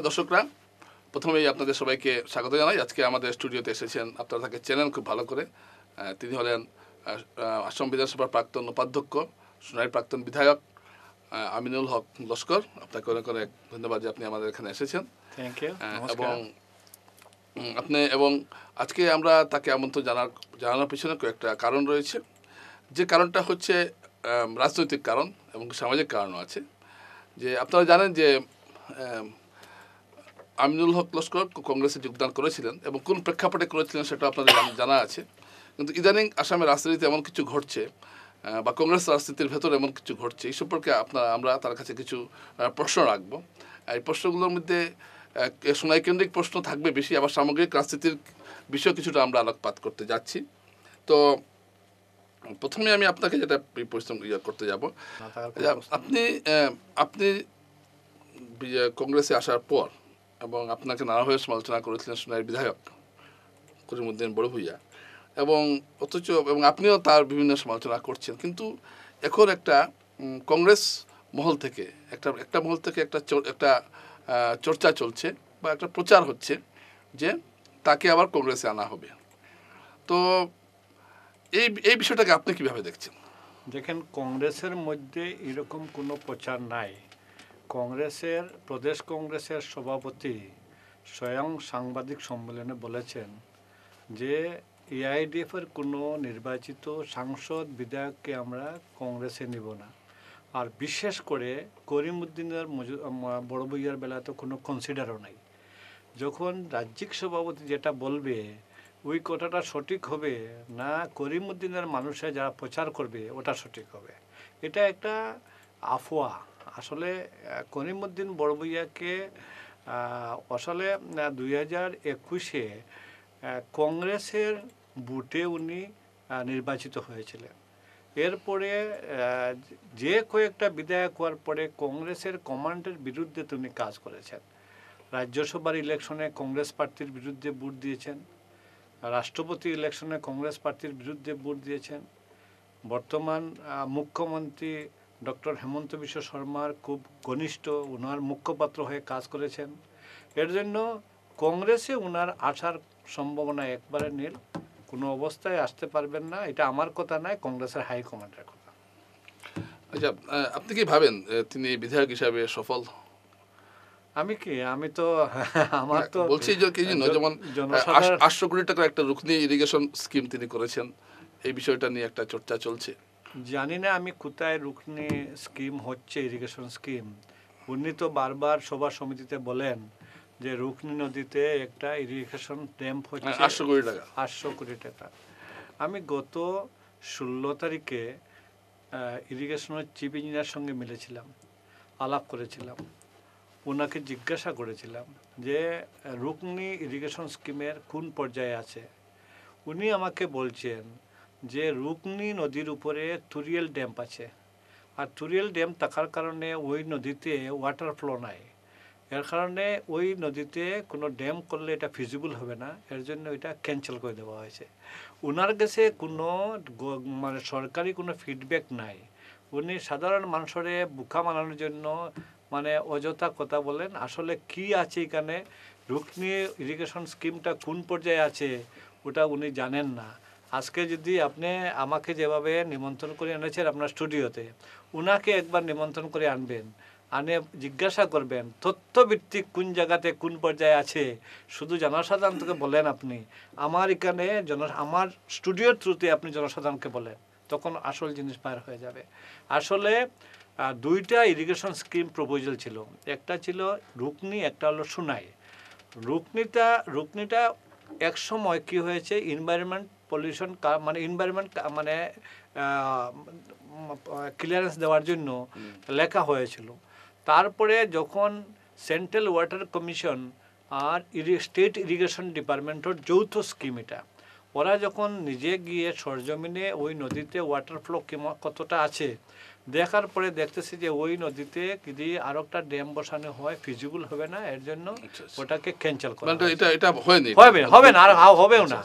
দর্শকরা, প্রথমেই আপনাদের সবাইকে স্বাগত জানাই। আজকে আমাদের স্টুডিওতে এসেছেন, আপনারা তাকে চেনেন খুব ভালো করে। তিনি হলেন আসাম বিধানসভার প্রাক্তন উপাধ্যক্ষ, সোনাইর প্রাক্তন বিধায়ক আমিনুল হক লস্কর। আপনাকে অনেক অনেক ধন্যবাদ যে আপনি আমাদের এখানে এসেছেন। Thank you. এবং আজকে আমরা তাকে আমন্ত্রণ জানানোর পিছনে কয়েকটা কারণ রয়েছে। যে কারণটা হচ্ছে রাজনৈতিক কারণ এবং সামাজিক কারণও আছে। যে আপনারা জানেন যে আমিনুল হক লস্কর কংগ্রেসে যোগদান করেছিলেন এবং কোন প্রেক্ষাপটে করেছিলেন সেটা আপনাদের জানা আছে। কিন্তু ইদানিং আসামের রাজনীতিতে এমন কিছু ঘটছে বা কংগ্রেস রাজনীতির ভেতরে এমন কিছু ঘটছে, এই সম্পর্কে আমরা তার কাছে কিছু প্রশ্ন রাখবো। এই প্রশ্নগুলোর মধ্যে সোনাই কেন্দ্রিক প্রশ্ন থাকবে বেশি, আবার সামগ্রিক রাজনীতির বিষয়ে কিছুটা আমরা আলোকপাত করতে যাচ্ছি। তো প্রথমে আমি আপনাকে যেটা পরিশ্রম করতে যাব, আপনি কংগ্রেসে আসার পর এবং আপনাকে নানাভাবে সমালোচনা করেছিলেন সোনাইয়ের বিধায়ক করিমউদ্দিন বড়ভূইয়া, এবং আপনিও তার বিভিন্ন সমালোচনা করছেন। কিন্তু এখন একটা কংগ্রেস মহল থেকে একটা মহল থেকে একটা চর্চা চলছে বা একটা প্রচার হচ্ছে যে তাকে আবার কংগ্রেসে আনা হবে। তো এই বিষয়টাকে আপনি কিভাবে দেখছেন? দেখেন, কংগ্রেসের মধ্যে এরকম কোনো প্রচার নাই। প্রদেশ কংগ্রেসের সভাপতি স্বয়ং সাংবাদিক সম্মেলনে বলেছেন যে এআইডিএফের কোনো নির্বাচিত সাংসদ বিধায়ককে আমরা কংগ্রেসে নিব না। আর বিশেষ করে করিমউদ্দিনের বড়ভূইয়ার বেলা তো কোনো কনসিডারও নাই। যখন রাজ্যিক সভাপতি যেটা বলবে ওই কথাটা সঠিক হবে না, করিমউদ্দিনের মানুষে যারা প্রচার করবে ওটা সঠিক হবে, এটা একটা আফওয়া। আসলে করিমউদ্দিন বড়ভূইয়াকে আসলে 2021-এ কংগ্রেসের ভোটে উনি নির্বাচিত হয়েছিলেন। এরপরে যে কয়েকটা বিধায়ক হওয়ার পরে কংগ্রেসের কমান্ডের বিরুদ্ধে তিনি কাজ করেছেন। রাজ্যসভার ইলেকশনে কংগ্রেস প্রার্থীর বিরুদ্ধে ভোট দিয়েছেন, রাষ্ট্রপতি ইলেকশনে কংগ্রেস প্রার্থীর বিরুদ্ধে ভোট দিয়েছেন। বর্তমান মুখ্যমন্ত্রী ডক্টর হেমন্ত বিশ্ব শর্মার খুব ঘনিষ্ঠ, ওনার মুখপাত্র হয়ে কাজ করেছেন। এর জন্য কংগ্রেসে ওনার আসার সম্ভাবনা একবারে নীল, কোনো অবস্থায় আসতে পারবেন না। এটা আমার কথা নয়, কংগ্রেসের হাইকমান্ডের কথা। আচ্ছা, আপনি কি ভাবেন তিনি বিধায়ক হিসাবে সফল? আমি তো আমার তো বলছি যে যেমন 800 কোটি টাকার একটা রুকনি ইরিগেশন স্কিম তিনি করেছেন, এই বিষয়টা নিয়ে একটা চর্চা চলছে। জানি না আমি কোথায় রুকনি স্কিম হচ্ছে, ইরিগেশন স্কিম। উনি তো বারবার সভা সমিতিতে বলেন যে রুকনি নদীতে একটা ইরিগেশন ড্যাম হচ্ছে 800 কোটি টাকা। আমি গত 16 তারিখে ইরিগেশনের চিফ ইঞ্জিনিয়ার সঙ্গে মিলেছিলাম, আলাপ করেছিলাম, ওনাকে জিজ্ঞাসা করেছিলাম যে রুকনি ইরিগেশন স্কিমের কোন পর্যায়ে আছে। উনি আমাকে বলছেন যে রুকনি নদীর উপরে তুরিয়াল ড্যাম আছে, আর তুরিয়াল ড্যাম থাকার কারণে ওই নদীতে ওয়াটার ফ্লো নাই। এর কারণে ওই নদীতে কোনো ড্যাম করলে এটা ফিজিবল হবে না, এর জন্য এটা ক্যান্সেল করে দেওয়া হয়েছে। ওনার কাছে কোনো সরকারি কোনো ফিডব্যাক নাই। উনি সাধারণ মানুষের বোকা বানানোর জন্য অযথা কথা বলেন। আসলে কি আছে এখানে, রুকনি ইরিগেশন স্কিমটা কোন পর্যায়ে আছে ওটা উনি জানেন না। আজকে যদি আপনি আমাকে যেভাবে নিমন্ত্রণ করে এনেছেন আপনার স্টুডিওতে, উনাকে একবার নিমন্ত্রণ করে আনবেন, আনে জিজ্ঞাসা করবেন তথ্যভিত্তিক কোন জায়গাতে কোন পর্যায়ে আছে। শুধু জনসাধারণকে বলেন আপনি, আমার এখানে আমার স্টুডিওর থ্রুতে আপনি জনসাধারণকে বলেন, তখন আসল জিনিস পার হয়ে যাবে। আসলে দুইটা ইরিগেশন স্কিম প্রপোজাল ছিল, একটা ছিল রুকনি, একটা হলো সোনাই। রুকনিটা এক সময় কি হয়েছে, এনভায়রনমেন্ট পলিউশন এনভায়রনমেন্ট ক্লিয়ারেন্স দেওয়ার জন্য লেখা হয়েছিল। তারপরে যখন সেন্ট্রাল ওয়াটার কমিশন আর স্টেট ইরিগেশন ডিপার্টমেন্টের যৌথ স্কিম, এটা ওরা যখন নিজে গিয়ে সরজমিনে ওই নদীতে ওয়াটার ফ্লো কতটা আছে দেখার পরে দেখতেছে যে ওই নদীতে যদি আরো একটা ড্যাম বসানো হয় ফিজিবল হবে না, এর জন্য ওটাকে ক্যান্সেল করা হবে না, আর হবেও না।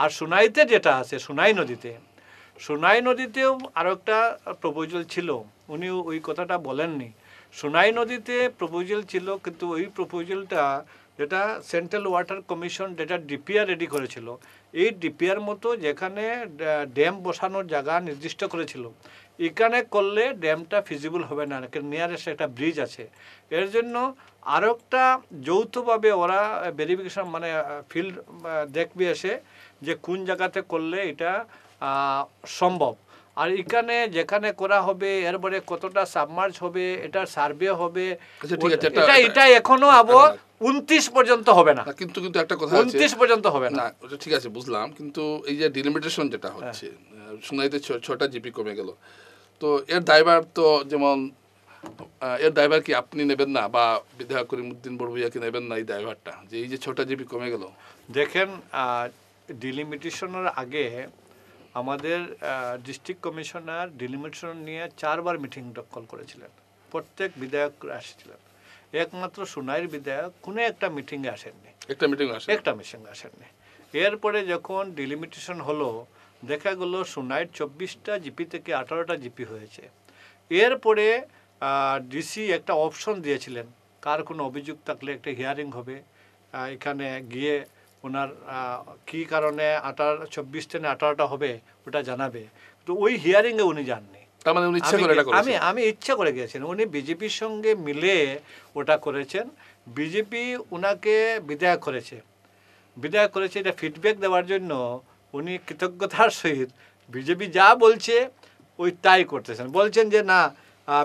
আর সোনাইতে যেটা আছে, সোনাই নদীতেও আরো একটা প্রপোজাল ছিল, উনি ওই কথাটা বলেননি। সোনাই নদীতে প্রপোজাল ছিল, কিন্তু ওই প্রপোজালটা যেটা সেন্ট্রাল ওয়াটার কমিশন যেটা ডিপিআর রেডি করেছিল, এই ডিপিআর মতো যেখানে ড্যাম বসানোর জায়গা নির্দিষ্ট করেছিল, এখানে করলে ড্যামটা ফিজিবল হবে না, নিয়ারেস্ট একটা ব্রিজ আছে। এর জন্য আরও একটা যৌথভাবে ওরা ভেরিফিকেশন মানে ফিল্ড দেখবে এসে যে কোন জায়গাতে করলে এটা সম্ভব। আর এখানে যেখানে করা হবে এরপরে কতটা সাবমার্জ হবে, এটা সার্ভে হবে, এটা এখনো আবার 29 পর্যন্ত হবে না, কিন্তু কিন্তু একটা কথা আছে 29 পর্যন্ত হবে না। ওটা ঠিক আছে বুঝলাম, কিন্তু এই যে ডিলিমিটেশন যেটা হচ্ছে, সোনাইতে 6টা জিপি কমে গেল, তো এর দায়ভার তো যেমন এর দায়ভার কি আপনি নেবেন না বা বিধায়ক করিমউদ্দিন বড়ভূঁইয়া কি নেবেন না এই দায়ভারটা, যে এই যে 6টা জিপি কমে গেল? দেখেন, ডিলিমিটেশনের আগে আমাদের ডিস্ট্রিক্ট কমিশনার ডিলিমিটেশন নিয়ে 4বার মিটিং কল করেছিলেন, প্রত্যেক বিধায়ক আসছিলেন, একমাত্র সোনাইয়ের বিধায়ক কোনো একটা মিটিংয়ে আসেননি, একটা মিটিং আসেননি। এরপরে যখন ডিলিমিটেশন হলো, দেখা গেল সোনাইয়ের 24টা জিপি থেকে 18টা জিপি হয়েছে। এরপরে ডিসি একটা অপশন দিয়েছিলেন, কার কোনো অভিযোগ থাকলে একটা হিয়ারিং হবে, এখানে গিয়ে ওনার কী কারণে 24 থেকে 18টা হবে ওটা জানাবে। তো ওই হিয়ারিংয়ে উনি যাননি, আমি ইচ্ছা করে গিয়েছেন, উনি বিজেপির সঙ্গে মিলে ওটা করেছেন। বিজেপি ওনাকে বিধায়ক করেছে এটা ফিডব্যাক দেওয়ার জন্য উনি কৃতজ্ঞতার সহিত বিজেপি যা বলছে ওই তাই করতেছেন। বলছেন যে না,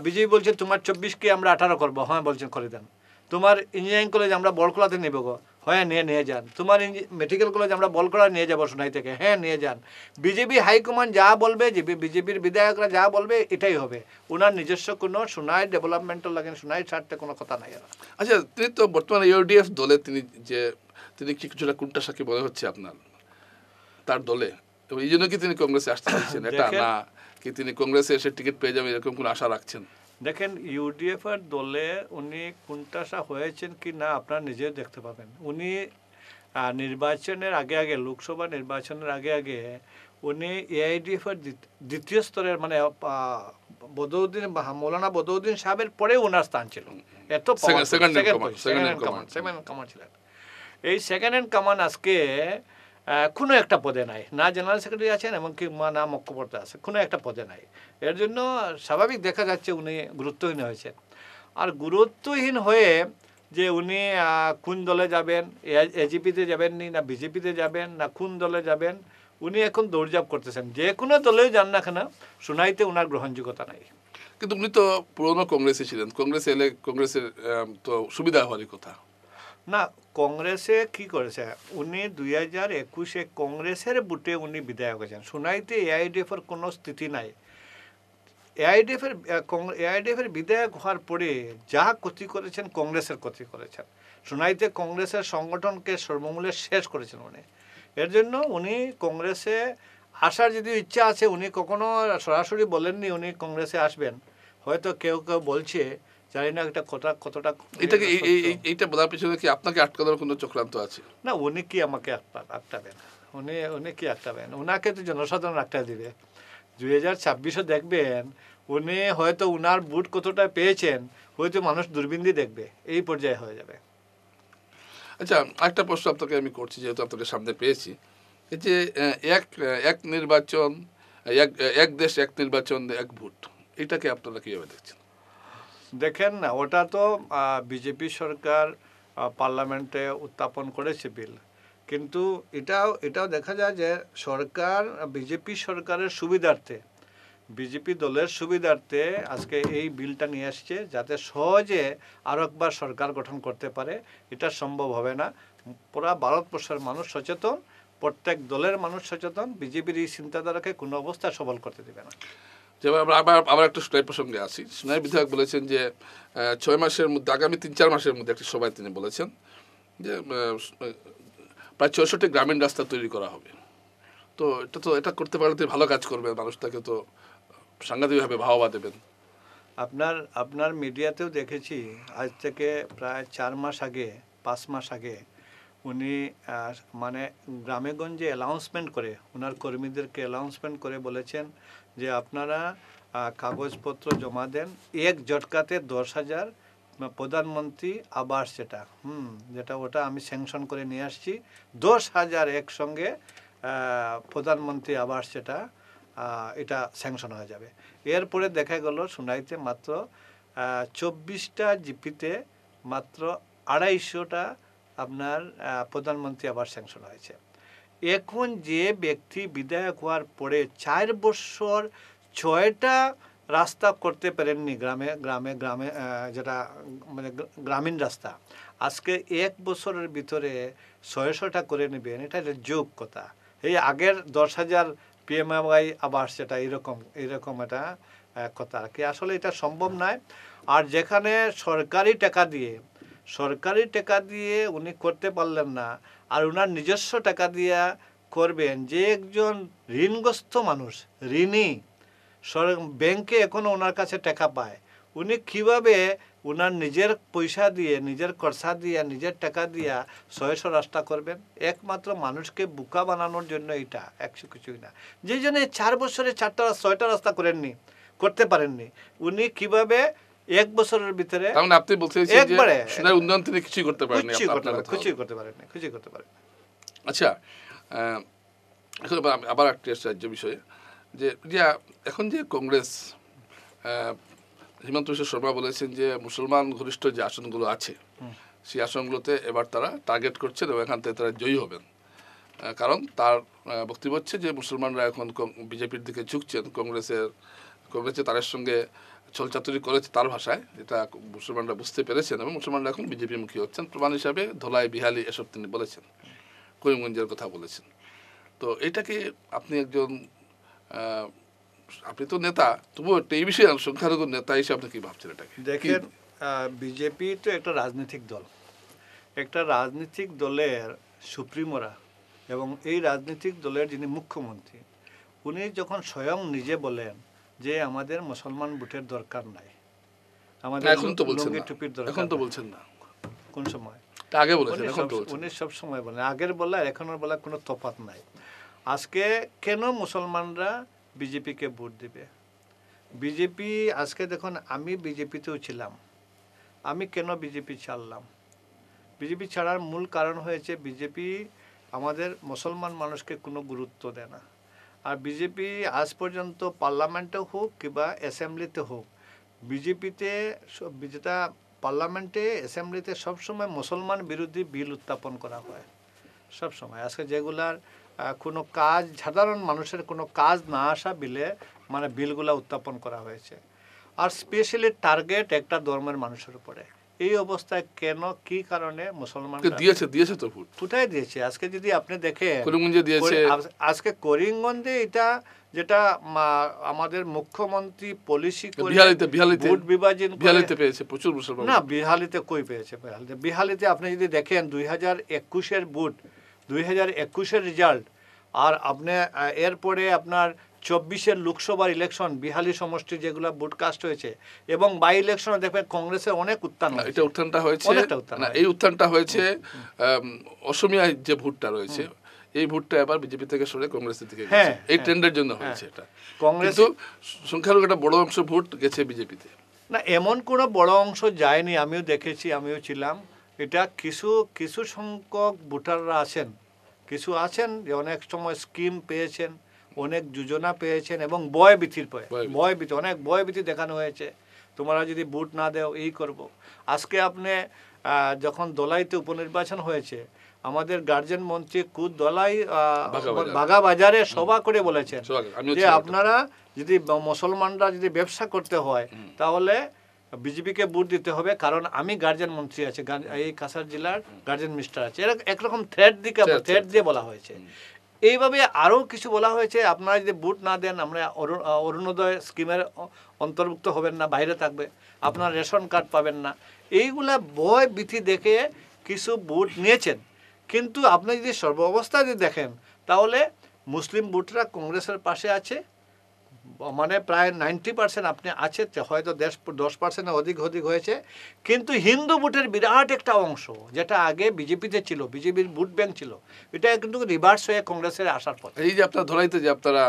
বিজেপি বলছে তোমার 24কে আমরা 18 করবো, হ্যাঁ বলছেন করে দেন। তোমার ইঞ্জিনিয়ারিং কলেজ আমরা বলকলাতে নেব গো, হ্যাঁ নিয়ে যান। তোমার মেডিকেল কলেজ আমরা বলকলা নিয়ে যাবো সোনাই থেকে, হ্যাঁ নিয়ে যান। বিজেপি হাইকমান্ড যা বলবে, বিজেপির বিধায়করা যা বলবে এটাই হবে, ওনার নিজস্ব কোনো সোনাই ডেভেলপমেন্টাল লাগে সোনাই স্বার্থে কোনো কথা নাই। আচ্ছা, তিনি তো বর্তমানে ইউডিএফ দলে তিনি কি কিছুটা কোনটা সাক্ষী মনে হচ্ছে আপনার তার দলে, এবং এই জন্য কি তিনি কংগ্রেসে আসতে চাইছেন, এটা না কি তিনি কংগ্রেসে এসে টিকিট পেয়ে যাবেন এরকম কোনো আশা রাখছেন? দেখেন, ইউডিএফের দলে উনি কোনটাসা হয়েছেন কি না আপনারা নিজেও দেখতে পাবেন। উনি নির্বাচনের আগে লোকসভা নির্বাচনের আগে উনি এআইডিএফের দ্বিতীয় স্তরের মানে মৌলানা বদরউদ্দিন সাহেবের পরে ওনার স্থান ছিল, এত সেকেন্ড কমান্ড ছিলেন। এই সেকেন্ড হ্যান্ড কমান্ড আজকে কোনো একটা পদে নাই, না জেনারেল সেক্রেটারি আছেন এমনকি না মুখ্যপদে আছে, কোনো একটা পদে নাই। এর জন্য স্বাভাবিক দেখা যাচ্ছে উনি গুরুত্বহীন হয়েছেন। আর গুরুত্বহীন হয়ে যে উনি কোন দলে যাবেন, এজিপিতে যাবেন না বিজেপিতে যাবেন না কোন দলে যাবেন, উনি এখন দৌড়ঝাঁপ করতেছেন। যে কোনো দলেও যান না কেন, সোনাইতে ওনার গ্রহণযোগ্যতা নাই। কিন্তু উনি তো পুরনো কংগ্রেসে ছিলেন, কংগ্রেসে এলে কংগ্রেসের তো সুবিধা হওয়ারই কথা না। কংগ্রেসে কি করেছে, উনি 2021-এ কংগ্রেসের বুটে উনি বিধায়ক হয়েছেন। সোনাইতে এআইডিএফের কোনো স্থিতি নাই। এআইডিএফের বিধায়ক হওয়ার পরে যা ক্ষতি করেছেন কংগ্রেসের ক্ষতি করেছেন। সোনাইতে কংগ্রেসের সংগঠনকে সর্বমূলে শেষ করেছেন উনি। এর জন্য উনি কংগ্রেসে আসার যদি ইচ্ছা আছে, উনি কখনো সরাসরি বলেননি উনি কংগ্রেসে আসবেন। হয়তো কেউ বলছে, জানি না এটা কতটা এটাকে এইটা বলার পিছনে কি আপনাকে আটকানোর কোনো চক্রান্ত আছে? না, উনি কি আমাকে আটকাবেন? উনি কি আটকাবেন? ওনাকে তো জনসাধারণ আটকা দিবে। 2026-ও দেখবেন উনি হয়তো উনার ভোট কতটা পেয়েছেন হয়তো মানুষ দূরবীন দেখবে, এই পর্যায়ে হয়ে যাবে। আচ্ছা, একটা প্রশ্ন আপনাকে আমি করছি, যেহেতু আপনাকে সামনে পেয়েছি, এই যে এক নির্বাচন এক দেশ এক নির্বাচন এক ভোট, এটাকে আপনারা কীভাবে দেখছেন? দেখেন, ওটা তো বিজেপি সরকার পার্লামেন্টে উত্থাপন করেছে বিল, কিন্তু এটাও দেখা যায় যে সরকার বিজেপি সরকারের সুবিধার্থে, বিজেপি দলের সুবিধার্থে আজকে এই বিলটা নিয়ে আসছে, যাতে সহজে আরও একবার সরকার গঠন করতে পারে। এটা সম্ভব হবে না। পুরা ভারতবর্ষের মানুষ সচেতন, প্রত্যেক দলের মানুষ সচেতন, বিজেপির এই চিন্তাধারাকে কোনো অবস্থায় সবল করতে দেবে না। যেমন আবার একটা সোনাই প্রসঙ্গে আসি। সোনাই বিধায়ক বলেছেন যে 6 মাসের মধ্যে, আগামী 3-4 মাসের মধ্যে একটি সভায় তিনি বলেছেন যে প্রায় 64 গ্রামীণ রাস্তা তৈরি করা হবে। তো এটা করতে পারলে তিনি ভালো কাজ করবেন, মানুষটাকে তো সাংঘাতিকভাবে ভাবাবা দেবেন। আপনার মিডিয়াতেও দেখেছি, আজ থেকে প্রায় 4 মাস আগে 5 মাস আগে উনি মানে গ্রামেগঞ্জে অ্যানাউন্সমেন্ট করে ওনার কর্মীদেরকে অ্যানাউন্সমেন্ট করে বলেছেন যে আপনারা কাগজপত্র জমা দেন, এক ঝটকাতে 10,000 প্রধানমন্ত্রী আবাস যেটা ওটা আমি স্যাংশন করে নিয়ে আসছি, 10,000 একসঙ্গে প্রধানমন্ত্রী আবাস এটা স্যাংশন হয়ে যাবে। এরপরে দেখা গেল সোনাইতে মাত্র 24টা জিপিতে মাত্র 250টা আপনার প্রধানমন্ত্রী আবাস স্যাংশন হয়েছে। এখন যে ব্যক্তি বিধায়ক হওয়ার পরে 4 বছর 6টা রাস্তা করতে পারেননি, গ্রামে গ্রামে গ্রামে যেটা মানে গ্রামীণ রাস্তা, আজকে 1 বছরের ভিতরে 600টা করে নেবেন, এটা যোগ কথা। এই আগের 10,000 PMAY আবাস যেটা এরকম এটা কথা আর কি, আসলে এটা সম্ভব নয়। আর যেখানে সরকারি টাকা দিয়ে উনি করতে পারলেন না, আর ওনার নিজস্ব টাকা দিয়ে করবেন, যে একজন ঋণগ্রস্ত মানুষ, ঋণী, ব্যাংকে এখনও ওনার কাছে টাকা পায়, উনি কিভাবে ওনার নিজের পয়সা দিয়ে, নিজের খরচা দিয়ে, নিজের টাকা দিয়ে 600 রাস্তা করবেন? একমাত্র মানুষকে বোকা বানানোর জন্য এটা, কিছুই না। যে জন্য 4 বছরে 6টা রাস্তা করতে পারেননি, উনি কিভাবে 1 বছরের ভিতরে আপনি বলতে চাইছেন যে সোনার উন্নয়ন তিনি কিছুই করতে পারেননি, কিছুই করতে পারেননি। আচ্ছা, এখন আবার একটা রাজ্য বিষয়ে যে এখন যে কংগ্রেস, হিমন্ত বিশ্ব শর্মা বলেছেন যে মুসলমান ঘনিষ্ঠ যে আসনগুলো আছে সেই আসনগুলোতে এবার তারা টার্গেট করছেন এবং এখান থেকে তারা জয়ী হবেন। কারণ তার বক্তব্য হচ্ছে যে মুসলমানরা এখন বিজেপির দিকে ঝুঁকছেন, কংগ্রেসে তাদের সঙ্গে ছলচাতুরি করেছে তার ভাষায়, এটা মুসলমানরা বুঝতে পেরেছেন এবং মুসলমানরা এখন বিজেপি মুখী হচ্ছেন। প্রমাণ হিসাবে ধলাই, বিহালি এসব তিনি বলেছেন, করিমগঞ্জের কথা বলেছেন। তো এটাকে আপনি আপনি তো নেতা, তবুও এই বিষয়ে সংখ্যালঘু নেতা হিসেবে আপনি কি ভাবছেন? এটাকে দেখেন, বিজেপি তো একটা রাজনৈতিক দল, একটা রাজনৈতিক দলের সুপ্রিমোরা এবং এই রাজনৈতিক দলের যিনি মুখ্যমন্ত্রী, উনি যখন স্বয়ং নিজে বলেন যে আমাদের মুসলমান ভোটের দরকার নাই, আমাদের লুঙ্গি টুপির দরকার, এখন তো বলছেন না, কোন সময়? আগে বলেছেন, উনি সব সময় বলেন, আগের বলা এখনের বলা কোনো তফাৎ নাই। আজকে কেন মুসলমানরা বিজেপিকে ভোট দিবে? বিজেপি আজকে দেখুন, আমি বিজেপিতেও ছিলাম, আমি কেন বিজেপি ছাড়লাম? বিজেপি ছাড়ার মূল কারণ হয়েছে বিজেপি আমাদের মুসলমান মানুষকে কোনো গুরুত্ব দেয় না। আর বিজেপি আজ পর্যন্ত পার্লামেন্টে হোক কিংবা অ্যাসেম্বলিতে হোক, বিজেপিতে যেটা পার্লামেন্টে অ্যাসেম্বলিতে সবসময় মুসলমান বিরোধী বিল উত্থাপন করা হয় সবসময়। আজকে যেগুলার কোনো কাজ, সাধারণ মানুষের কোনো কাজ না আসা বিলগুলা উত্থাপন করা হয়েছে, আর স্পেশালি টার্গেট একটা ধর্মের মানুষের উপরে। এই অবস্থায় কেন, কি কারণে মুসলমান দিয়েছে তো ভোট কোথায় দিয়েছে? আজকে যদি আপনি দেখেন করিমগঞ্জে দিয়েছে, আজকে করিমগঞ্জে এটা যেটা আমাদের মুখ্যমন্ত্রী পলিসি করে ভোট বিভাজন পেয়েছে প্রচুর মুসলমান। না, বিহালিতে কই পেয়েছে? বিহালিতে আপনি যদি দেখেন 2021-এর ভোট, 2021-এর রেজাল্ট, আর আপনি এরপরে আপনার 24-এর লোকসভার ইলেকশন, বিহালি সমষ্টির যেগুলো ভোটকাস্ট হয়েছে, এবং বাই ইলেকশনে দেখবেন কংগ্রেসের অনেক উত্থান হয়েছে। এটা উত্থানটা হয়েছে না, এই উত্থানটা হয়েছে অসমীয়া যে ভোটটা রয়েছে, এই ভোটটা এবার বিজেপি থেকে সরে কংগ্রেসের দিকে গেছে, এই ট্রেন্ডের জন্য হয়েছে এটা। কংগ্রেস সংখ্যালঘু একটা বড় অংশ ভোট গেছে বিজেপিতে। না, এমন কোনো বড় অংশ যায়নি, আমিও দেখেছি, আমিও ছিলাম। এটা কিছু সংখ্যক ভোটাররা আছেন, কিছু আছেন যে অনেক সময় স্কিম পেয়েছেন, অনেক যোজনা পেয়েছেন, এবং ভয়ভীতি অনেক ভয়ভীতি দেখানো হয়েছে, তোমরা যদি ভোট না দেও এই করব। আজকে আপনি যখন দলাইতে উপনির্বাচন হয়েছে, আমাদের গার্জেন মন্ত্রী কুদ দলাই বাগাবাজারে সভা করে বলেছেন যে আপনারা যদি মুসলমানরা যদি ব্যবসা করতে হয় তাহলে বিজেপিকে ভোট দিতে হবে, কারণ আমি গার্জেন মন্ত্রী আছে, এই কাছাড় জেলার গার্জেন মিনিস্টার আছে। একরকম থ্রেট দিয়ে বলা হয়েছে। এইভাবে আরও কিছু বলা হয়েছে, আপনারা যদি ভোট না দেন আমরা অরুণোদয় স্কিমের অন্তর্ভুক্ত হবেন না, বাইরে থাকবে, আপনার রেশন কার্ড পাবেন না। এইগুলা ভয় ভীতি দেখে কিছু ভোট নিয়েছেন। কিন্তু আপনি যদি সর্ব অবস্থা যদি দেখেন, তাহলে মুসলিম ভোটরা কংগ্রেসের পাশে আছে, মানে প্রায় 90% আপনি আছে, হয়তো 10% অধিক হয়েছে, কিন্তু হিন্দু ভোটের বিরাট একটা অংশ যেটা আগে বিজেপিতে ছিল, বিজেপির ভোট ব্যাংক ছিল, এটা কিন্তু রিভার্স হয়ে কংগ্রেসের আসার পথে। এই যে আপনার ধরাইতে যে আপনারা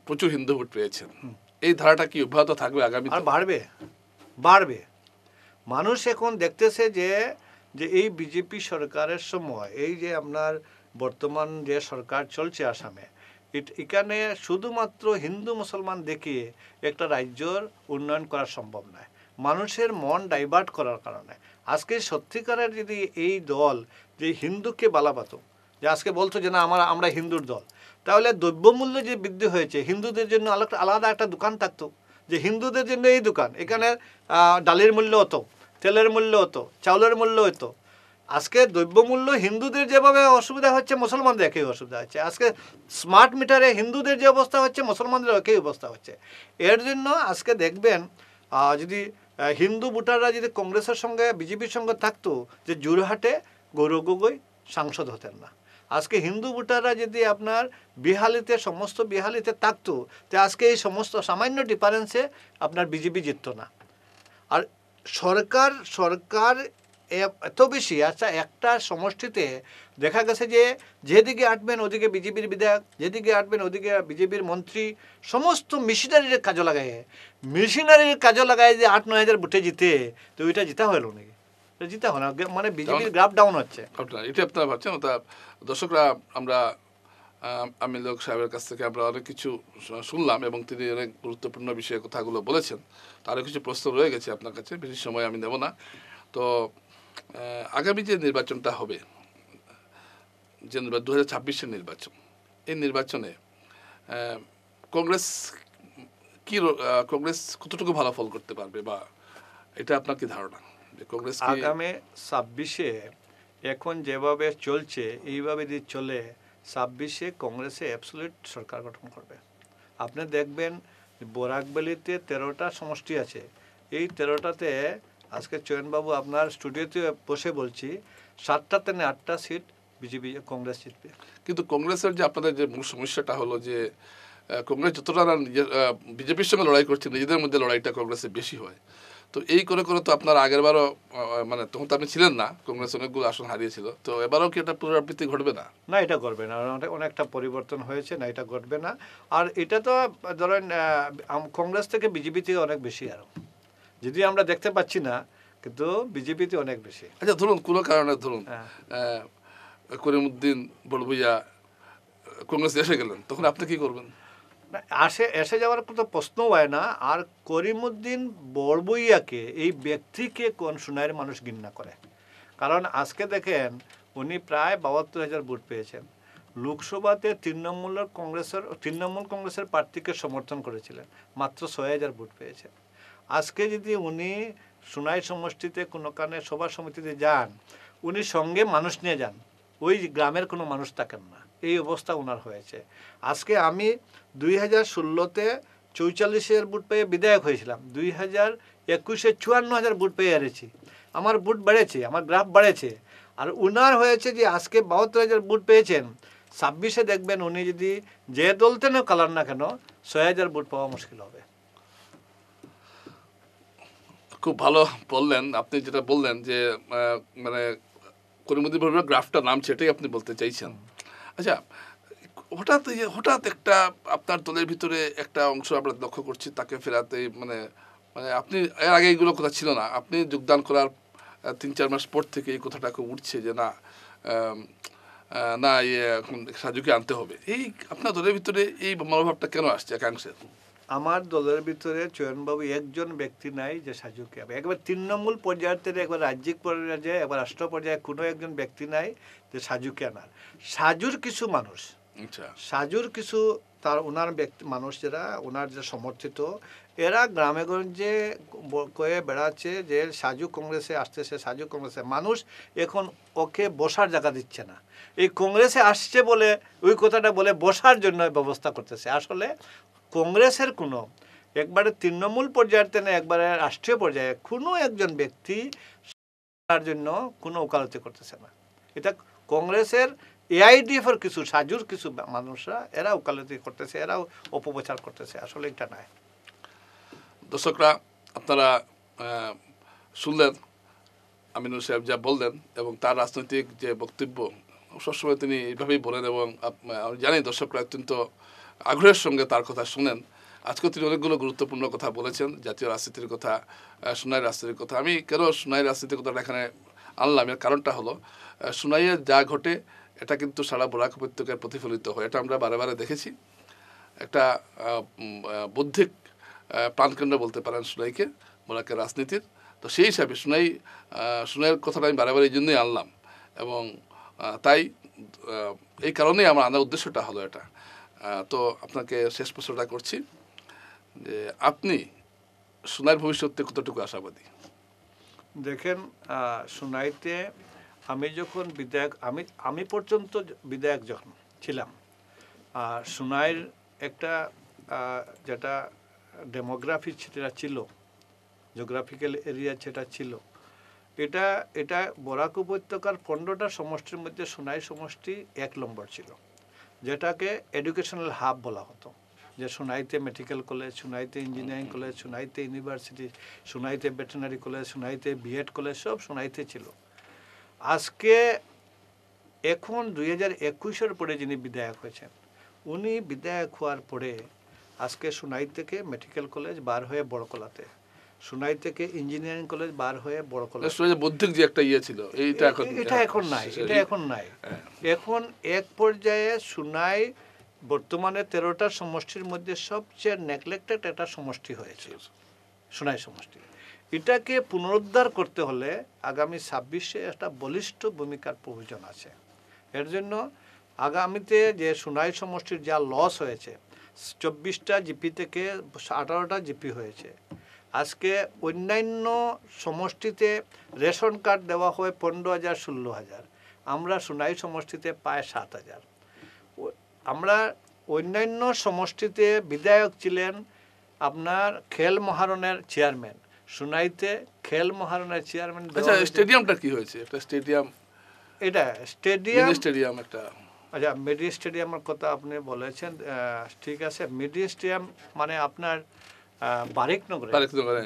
প্রচুর হিন্দু ভোট পেয়েছেন, এই ধারাটা কি অব্যাহত থাকবে আগামী? আর বাড়বে। মানুষ এখন দেখতেছে যে এই বিজেপি সরকারের সময়, এই যে আপনার বর্তমান যে সরকার চলছে আসামে, এখানে শুধুমাত্র হিন্দু মুসলমান দেখিয়ে একটা রাজ্যর উন্নয়ন করা সম্ভব নয়। মানুষের মন ডাইভার্ট করার কারণে আজকে সত্যিকারের যদি এই দল যে হিন্দুকে বালাবাতো, যে আজকে বলতো যে না আমরা হিন্দুর দল, তাহলে দ্রব্যমূল্য যে বৃদ্ধি হয়েছে, হিন্দুদের জন্য আলাদা একটা দোকান থাকতো, যে হিন্দুদের জন্য এই দোকান, এখানে ডালের মূল্য হতো, তেলের মূল্য হতো, চাউলের মূল্য হতো। আজকে দ্রব্যমূল্য হিন্দুদের যেভাবে অসুবিধা হচ্ছে, মুসলমানদের একই অসুবিধা হচ্ছে। আজকে স্মার্ট মিটারে হিন্দুদের যে অবস্থা হচ্ছে, মুসলমানদের একই অবস্থা হচ্ছে। এর জন্য আজকে দেখবেন যদি হিন্দু ভোটাররা যদি কংগ্রেসের সঙ্গে বিজেপির সঙ্গে থাকতো, যে জোরহাটে গৌরব গগৈ সাংসদ হতেন না। আজকে হিন্দু ভোটাররা যদি আপনার সমস্ত বিহালিতে থাকতো, তো আজকে এই সমস্ত সামান্য ডিফারেন্সে আপনার বিজেপি জিতত না। আর সরকার এত বেশি, আচ্ছা একটা সমষ্টিতে দেখা গেছে যে যেদিকে আটবেন ওদিকে বিজেপির বিধায়ক, যেদিকে আটবেন ওদিকে বিজেপির মন্ত্রী, সমস্ত মেশিনারির কাজে লাগায় যে 8-9 হাজার ভোটে জিতে, তো ওইটা জিতা হলো নাকি? জিতা হলো না, মানে বিজেপির গ্রাফ ডাউন হচ্ছে। এটা আপনারা ভাবছেন। দর্শকরা, আমরা আমির লোক সাহেবের কাছ থেকে আমরা অনেক কিছু শুনলাম এবং তিনি অনেক গুরুত্বপূর্ণ বিষয়ে কথাগুলো বলেছেন। তো আরও কিছু প্রশ্ন রয়ে গেছে আপনার কাছে, বেশি সময় আমি নেব না। তো আগামী যে নির্বাচনটা হবে, যে 2026-এর নির্বাচন, এই নির্বাচনে কংগ্রেস কতটুকু ভালো ফল করতে পারবে, বা এটা আপনার কি ধারণা যে কংগ্রেস আগামী 26-এ এখন যেভাবে চলছে, এইভাবে যদি চলে, 26-এ কংগ্রেসে অ্যাবসলিউট সরকার গঠন করবে। আপনি দেখবেন বরাকবেলিতে 13টা সমষ্টি আছে, এই 13টাতে আজকে চয়নবাবু আপনার স্টুডিওতে বসে বলছি, 7টাতে 8টা সিট বিজেপি কংগ্রেস জিতবে। কিন্তু কংগ্রেসের যে আপনাদের যে মূল সমস্যাটা হলো যে কংগ্রেস যতটা না বিজেপির সঙ্গে লড়াই করছে, নিজেদের মধ্যে লড়াইটা কংগ্রেসের বেশি হয়। তো এই করে তো আপনার আগেরবারও, মানে তখন তো আপনি ছিলেন না, কংগ্রেস অনেকগুলো আসন হারিয়েছিল, তো এবারও কি এটা পুনরাবৃত্তি ঘটবে না? না, এটা ঘটবে না, অনেকটা পরিবর্তন হয়েছে, না এটা ঘটবে না। আর এটা তো ধরেন কংগ্রেস থেকে বিজেপিতে অনেক বেশি, আরও যদি আমরা দেখতে পাচ্ছি না, কিন্তু বিজেপিতে অনেক বেশি। আচ্ছা, ধরুন কোনো কারণে করিমউদ্দিন বড়ভূইয়া কংগ্রেস এসে গেলেন, তখন আপনি কি করবেন? এসে যাওয়ার কোনো প্রশ্ন হয় না। আর করিমউদ্দিন বড়ভূইয়াকে, এই ব্যক্তিকে কোন সোনাইয়ের মানুষ ঘৃণা করে? কারণ আজকে দেখেন উনি প্রায় 72,000 ভোট পেয়েছেন। লোকসভাতে তৃণমূল কংগ্রেসের প্রার্থীকে সমর্থন করেছিলেন, মাত্র 6,000 ভোট পেয়েছেন। আজকে যদি উনি সোনাই সমষ্টিতে কোনো কারণে সভা সমিতিতে যান, উনি সঙ্গে মানুষ নিয়ে যান, ওই গ্রামের কোনো মানুষ থাকেন না, এই অবস্থা ওনার হয়েছে। আজকে আমি 2016-তে 44,000 ভোট পেয়ে বিধায়ক হয়েছিলাম, 2021-এ 54,000 ভোট পেয়ে হারেছি। আমার ভোট বেড়েছে, আমার গ্রাফ বাড়েছে। আর উনার হয়েছে যে আজকে 72,000 ভোট পেয়েছেন, 26-এ দেখবেন উনি যদি যে দলতেনও কালার না কেন, 6,000 ভোট পাওয়া মুশকিল হবে। খুব ভালো বললেন আপনি, যেটা বললেন যে মানে করিমউদ্দিন বড়ভূইয়ার গ্রাফটা নাম, সেটাই আপনি বলতে চাইছেন। আচ্ছা, হঠাৎ একটা আপনার দলের ভিতরে একটা অংশ আমরা লক্ষ্য করছি, তাকে ফেরাতে, মানে আপনি এর আগে এইগুলো কথা ছিল না, আপনি যোগদান করার 3-4 মাস পর থেকে এই কথাটা খুব উঠছে যে না এখন সাজুকে আনতে হবে। এই আপনার দলের ভিতরে এই মনোভাবটা কেন আসছে একাংশের? আমার দলের ভিতরে চয়নবাবু একজন ব্যক্তি নাই যে সাজুকে, একবার তৃণমূল পর্যায়ের থেকে, একবার রাজ্যিক পর্যায়ে, একবার রাষ্ট্র পর্যায়ে কোনো একজন ব্যক্তি নাই যে সাজুকে আনার। সাজুর কিছু মানুষ, সাজুর কিছু ওনার ব্যক্তি মানুষ, যারা ওনার যে সমর্থিত, এরা গ্রামে গঞ্জে কয়ে বেড়াচ্ছে যে সাজু কংগ্রেসে আসতেছে, সাজু কংগ্রেসে। মানুষ এখন ওকে বসার জায়গা দিচ্ছে না, এই কংগ্রেসে আসছে বলে ওই কথাটা বলে বসার জন্য ব্যবস্থা করতেছে। আসলে কংগ্রেসের কোনো একবারে তৃণমূল পর্যায়ের থেকে একবারে রাষ্ট্রীয় পর্যায়ে কোনো একজন ব্যক্তি তার জন্য কোনো ওকালতি করতেছে না। এটা কংগ্রেসের এআইডিএফের কিছু সাজুর কিছু মানুষরা এরা ওকালতি করতেছে, এরাও অপপ্রচার করতেছে, আসলে এটা নয়। দর্শকরা আপনারা শুনলেন আমিনুল সাহেব যা বললেন, এবং তার রাজনৈতিক যে বক্তব্য সবসময় তিনি এইভাবেই বলেন, এবং আমি জানি দর্শকরা অত্যন্ত আগ্রহের সঙ্গে তার কথা শুনেন। আজকেও তিনি অনেকগুলো গুরুত্বপূর্ণ কথা বলেছেন, জাতীয় রাজনীতির কথা, সুনাই রাজনীতির কথা। আমি কেন সুনাই রাজনীতির কথাটা এখানে আনলাম, এর কারণটা হলো সুনাইয়ে যা ঘটে এটা কিন্তু সারা বরাক উপত্যকায় প্রতিফলিত হয়। এটা আমরা বারে বারে দেখেছি। একটা বৌদ্ধিক প্রাণকেন্দ্র বলতে পারেন সুনাইকে, বরাকের রাজনীতির। তো সেই হিসাবে সুনাইয়ের কথাটা আমি বারে বারে এই জন্যই আনলাম, এবং তাই এই কারণেই আমার আনার উদ্দেশ্যটা হলো এটা। তো আপনাকে শেষ প্রশ্নটা করছি যে আপনি সুনাইয়ের ভবিষ্যতে কতটুকু আশাবাদী? দেখেন, সুনাইতে আমি যখন বিধায়ক, আমি পর্যন্ত বিধায়ক যখন ছিলাম, সুনাইয়ের একটা যেটা ডেমোগ্রাফি যেটা ছিল, জিওগ্রাফিক্যাল এরিয়া যেটা ছিল, এটা বরাক উপত্যকার 15টা সমষ্টির মধ্যে সুনাই সমষ্টি 1 নম্বর ছিল, যেটাকে এডুকেশনাল হাব বলা হতো। যে সুনাইতে মেডিকেল কলেজ, সুনাইতে ইঞ্জিনিয়ারিং কলেজ, সুনাইতে ইউনিভার্সিটি, সুনাইতে ভেটেরিনারি কলেজ, সুনাইতে বিএড কলেজ, সব সুনাইতে ছিল। আজকে এখন 2021-এর পরে যিনি বিধায়ক হয়েছেন, উনি বিধায়ক হওয়ার পরে আজকে সুনাই থেকে মেডিকেল কলেজ বার হয়ে বড়কলাতে, সুনাই থেকে ইঞ্জিনিয়ারিং কলেজ বার হয়ে বড়কলাতে, বৌদ্ধিক যে একটা ইয়ে ছিল এটা এখন নাই, এটা এখন নাই। এখন এক পর্যায়ে সুনাই বর্তমানে 13টা সমষ্টির মধ্যে সবচেয়ে নেগলেক্টেড একটা সমষ্টি হয়েছে, সুনাই সমষ্টি। এটাকে পুনরুদ্ধার করতে হলে আগামী 26-এ একটা বলিষ্ঠ ভূমিকার প্রয়োজন আছে। এর জন্য আগামীতে যে সুনাই সমষ্টির যা লস হয়েছে, 24টা জিপি থেকে 18টা জিপি হয়েছে। আজকে অন্যান্য সমষ্টিতে রেশন কার্ড দেওয়া হয় 15,000 16,000, আমরা সুনাই সমষ্টিতে পাই 7,000। আমরা অন্যান্য সমষ্টিতে বিধায়ক ছিলেন আপনার খেল মহারণের চেয়ারম্যান, সুনাইতে খেল মহারণের চেয়ারম্যান। স্টেডিয়ামটা কি হয়েছে? একটা স্টেডিয়াম, এটা স্টেডিয়াম একটা, আচ্ছা, মিডি স্টেডিয়ামের কথা আপনি বলেছেন, ঠিক আছে। মিডি স্টেডিয়াম মানে আপনার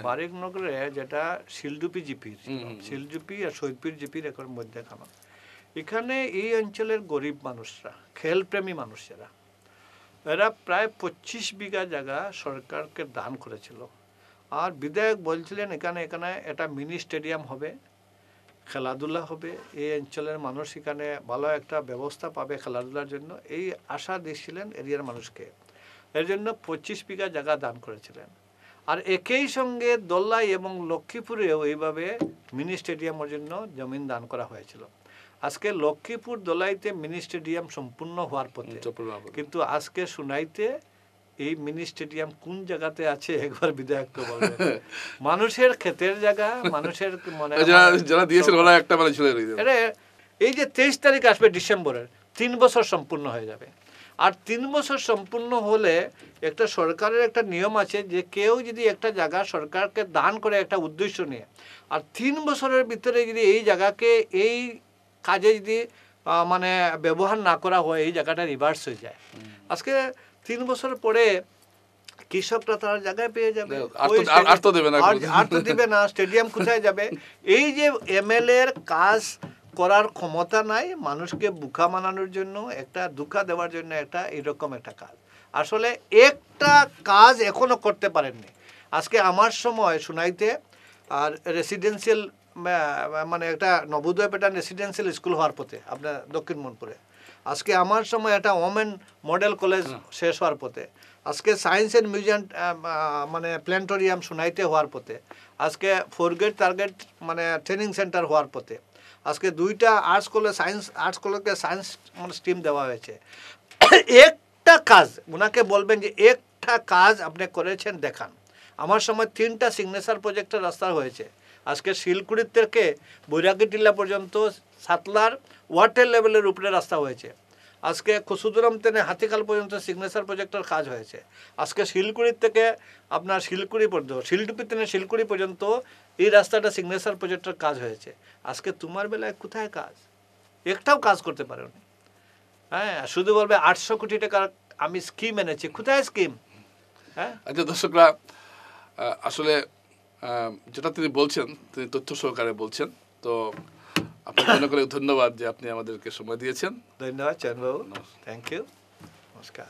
বারিকনগরে যেটা শিলডুপি জিপির, শিলডুপি আর শহীদপুর জিপির এর মধ্যেখানে। এখানে এই অঞ্চলের গরিব মানুষরা, খেলপ্রেমী মানুষেরা, এরা প্রায় 25 বিঘা জায়গা সরকারকে দান করেছিল। আর বিধায়ক বলছিলেন এখানে একটা মিনি স্টেডিয়াম হবে, খেলাধুলা হবে, এই অঞ্চলের মানুষ এখানে ভালো একটা ব্যবস্থা পাবে খেলাধুলার জন্য, এই আশা দিয়েছিলেন এরিয়ার মানুষকে। এর জন্য 25 বিঘা জায়গা দান করেছিলেন। আর একই সঙ্গে দোলাই এবং লক্ষ্মীপুরেও এইভাবে মিনি স্টেডিয়ামের জন্য জমিন দান করা হয়েছিল। আজকে লক্ষ্মীপুর দোলাইতে মিনি স্টেডিয়াম সম্পূর্ণ হওয়ার পথে, কিন্তু আজকে সুনাইতে এই মিনি স্টেডিয়াম কোন জায়গাতে আছে একবার বিধায়ক তো বলবেন। মানুষের ক্ষেতের জায়গা, মানুষের মানে যারা দিয়েছিল ওরা একটা মানে ছিল। এই যে 23 তারিখ আসবে ডিসেম্বরের, 3 বছর সম্পূর্ণ হয়ে যাবে। আর 3 বছর সম্পূর্ণ হলে একটা সরকারের একটা নিয়ম আছে যে কেউ যদি একটা জায়গা সরকারকে দান করে একটা উদ্দেশ্য নিয়ে, আর 3 বছরের ভিতরে যদি এই জায়গাকে এই কাজে যদি মানে ব্যবহার না করা হয়, এই জায়গাটা রিভার্স হয়ে যায়। আজকে 3 বছর পরে কৃষকরা তার জায়গায় পেয়ে যাবে, আর তো দেবে না, স্টেডিয়াম কোথায় যাবে? এই যে এমএলএ এর কাজ করার ক্ষমতা নাই, মানুষকে বোকা বানানোর জন্য, একটা ধোঁকা দেওয়ার জন্য একটা এরকম একটা কাজ। আসলে একটা কাজ এখনো করতে পারেননি। আজকে আমার সময় সুনাইতে আর রেসিডেন্সিয়াল মানে একটা নবোদয় প্যাটার্ন রেসিডেন্সিয়াল স্কুল হওয়ার পথে, আপনার দক্ষিণ মনপুরে। আজকে আমার সময় একটা ওমেন মডেল কলেজ শেষ হওয়ার পথে। আজকে সায়েন্স অ্যান্ড মিউজিয়াম মানে প্ল্যানেটোরিয়াম সুনাইতে হওয়ার পথে। আজকে 4 গেট টার্গেট মানে ট্রেনিং সেন্টার হওয়ার পথে। আজকে 2টা আর্টস কলেজকে সায়েন্স স্ট্রিম দেওয়া হয়েছে। একটা কাজ ওনাকে বলবেন যে একটা কাজ আপনি করেছেন দেখান। আমার সময় 3টা সিগনেচার প্রজেক্টের রাস্তা হয়েছে। আজকে শিলকুড়ি থেকে বৈরাগী টিলা পর্যন্ত সাতলার ওয়াটার লেভেলের উপরে রাস্তা হয়েছে। আজকে খুসুদুরাম থেকে হাতিকাল পর্যন্ত সিগনেচার প্রজেক্টের কাজ হয়েছে। আজকে শিলকুড়ির থেকে আপনার শিলকুড়ি পর্যন্ত, শিলডুপি থেকে শিলকুড়ি পর্যন্ত এই রাস্তাটা সিগনেচার প্রজেক্টের কাজ হয়েছে। আজকে তোমার বেলায় কোথায় কাজ? একটাও কাজ করতে পারোনি। হ্যাঁ, শুধু বলবে 800 কোটি টাকার আমি স্কিম এনেছি, কোথায় স্কিম? হ্যাঁ, আচ্ছা দর্শকরা, আসলে যেটা তিনি বলছেন, তিনি তথ্য সহকারে বলছেন। তো আপনাকে অনেক অনেক ধন্যবাদ যে আপনি আমাদেরকে সময় দিয়েছেন। ধন্যবাদ চয়নবাবু, থ্যাংক ইউ, নমস্কার।